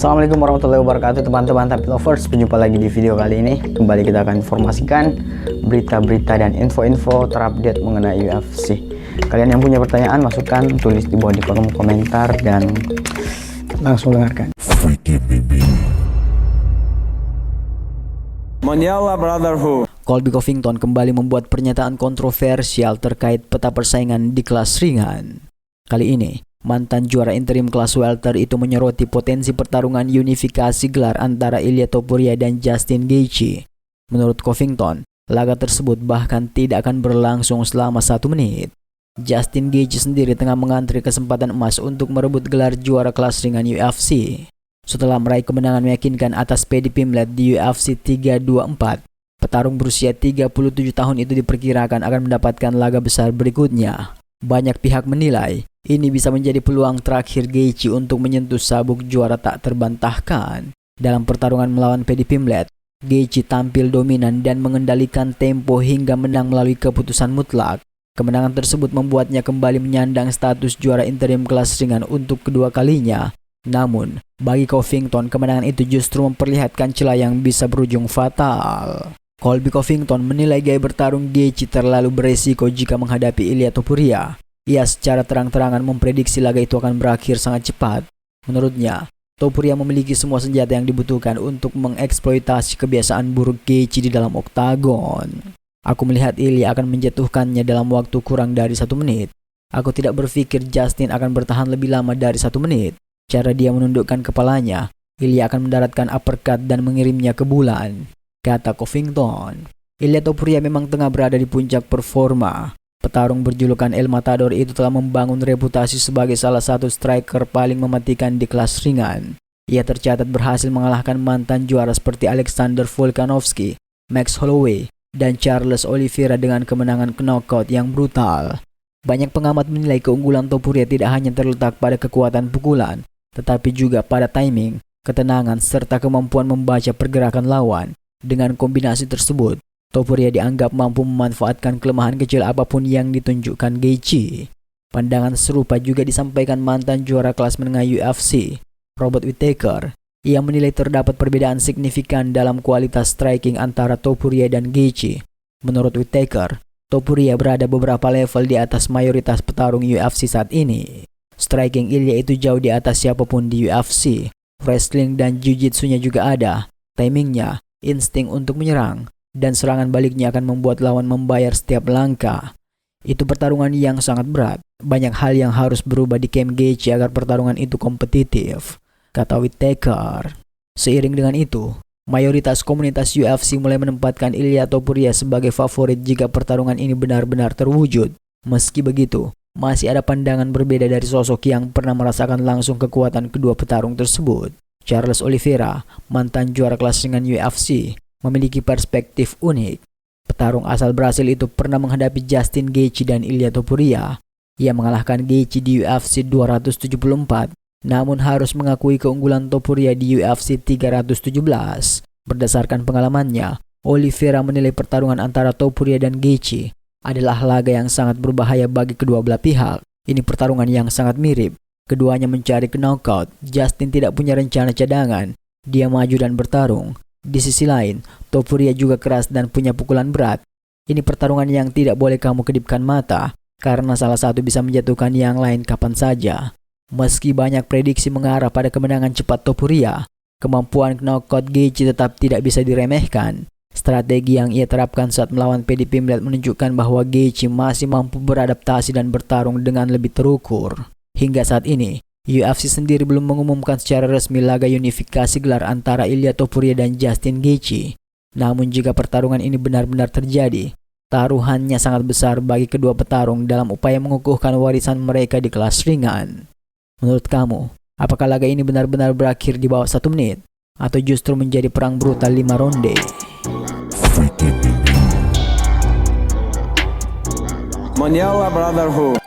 Assalamualaikum warahmatullahi wabarakatuh teman-teman Tapi Lovers. Berjumpa lagi di video kali ini. Kembali kita akan informasikan berita-berita dan info-info terupdate mengenai UFC. Kalian yang punya pertanyaan masukkan, tulis di bawah di kolom komentar dan langsung dengarkan. Manila Brotherhood. Colby Covington kembali membuat pernyataan kontroversial terkait peta persaingan di kelas ringan. Kali ini, mantan juara interim kelas welter itu menyoroti potensi pertarungan unifikasi gelar antara Ilia Topuria dan Justin Gaethje. Menurut Covington, laga tersebut bahkan tidak akan berlangsung selama 1 menit. Justin Gaethje sendiri tengah mengantri kesempatan emas untuk merebut gelar juara kelas ringan UFC. Setelah meraih kemenangan meyakinkan atas Paddy Pimblett di UFC 324, petarung berusia 37 tahun itu diperkirakan akan mendapatkan laga besar berikutnya. Banyak pihak menilai ini bisa menjadi peluang terakhir Gaethje untuk menyentuh sabuk juara tak terbantahkan. Dalam pertarungan melawan Paddy Pimblett, Gaethje tampil dominan dan mengendalikan tempo hingga menang melalui keputusan mutlak. Kemenangan tersebut membuatnya kembali menyandang status juara interim kelas ringan untuk kedua kalinya. Namun, bagi Covington, kemenangan itu justru memperlihatkan celah yang bisa berujung fatal. Colby Covington menilai gaya bertarung Gaethje terlalu beresiko jika menghadapi Ilia Topuria. Ia secara terang-terangan memprediksi laga itu akan berakhir sangat cepat. Menurutnya, Topuria memiliki semua senjata yang dibutuhkan untuk mengeksploitasi kebiasaan buruk Gaethje di dalam oktagon. Aku melihat Ilia akan menjatuhkannya dalam waktu kurang dari 1 menit. Aku tidak berpikir Justin akan bertahan lebih lama dari 1 menit. Cara dia menundukkan kepalanya, Ilia akan mendaratkan uppercut dan mengirimnya ke bulan, kata Covington. Ilia Topuria memang tengah berada di puncak performa. Petarung berjulukan El Matador itu telah membangun reputasi sebagai salah satu striker paling mematikan di kelas ringan. Ia tercatat berhasil mengalahkan mantan juara seperti Alexander Volkanovski, Max Holloway, dan Charles Oliveira dengan kemenangan knockout yang brutal. Banyak pengamat menilai keunggulan Topuria tidak hanya terletak pada kekuatan pukulan, tetapi juga pada timing, ketenangan, serta kemampuan membaca pergerakan lawan. Dengan kombinasi tersebut, Topuria dianggap mampu memanfaatkan kelemahan kecil apapun yang ditunjukkan Gaethje. Pandangan serupa juga disampaikan mantan juara kelas menengah UFC, Robert Whittaker. Ia menilai terdapat perbedaan signifikan dalam kualitas striking antara Topuria dan Gaethje. Menurut Whittaker, Topuria berada beberapa level di atas mayoritas petarung UFC saat ini. Striking Ilia itu jauh di atas siapapun di UFC. Wrestling dan jiu-jitsunya juga ada. Timingnya, insting untuk menyerang, dan serangan baliknya akan membuat lawan membayar setiap langkah. Itu pertarungan yang sangat berat. Banyak hal yang harus berubah di camp Gaethje agar pertarungan itu kompetitif, kata Whittaker. Seiring dengan itu, mayoritas komunitas UFC mulai menempatkan Ilia Topuria sebagai favorit jika pertarungan ini benar-benar terwujud. Meski begitu, masih ada pandangan berbeda dari sosok yang pernah merasakan langsung kekuatan kedua petarung tersebut. Charles Oliveira, mantan juara kelas ringan UFC, memiliki perspektif unik. Petarung asal Brasil itu pernah menghadapi Justin Gaethje dan Ilia Topuria. Ia mengalahkan Gaethje di UFC 274, namun harus mengakui keunggulan Topuria di UFC 317. Berdasarkan pengalamannya, Oliveira menilai pertarungan antara Topuria dan Gaethje adalah laga yang sangat berbahaya bagi kedua belah pihak. Ini pertarungan yang sangat mirip. Keduanya mencari knockout. Justin tidak punya rencana cadangan. Dia maju dan bertarung. Di sisi lain, Topuria juga keras dan punya pukulan berat. Ini pertarungan yang tidak boleh kamu kedipkan mata, karena salah satu bisa menjatuhkan yang lain kapan saja. Meski banyak prediksi mengarah pada kemenangan cepat Topuria, kemampuan knockout Gaethje tetap tidak bisa diremehkan. Strategi yang ia terapkan saat melawan Paddy Pimblett menunjukkan bahwa Gaethje masih mampu beradaptasi dan bertarung dengan lebih terukur. Hingga saat ini, UFC sendiri belum mengumumkan secara resmi laga unifikasi gelar antara Ilia Topuria dan Justin Gaethje. Namun jika pertarungan ini benar-benar terjadi, taruhannya sangat besar bagi kedua petarung dalam upaya mengukuhkan warisan mereka di kelas ringan. Menurut kamu, apakah laga ini benar-benar berakhir di bawah 1 menit? Atau justru menjadi perang brutal 5 ronde? Manila Brotherhood.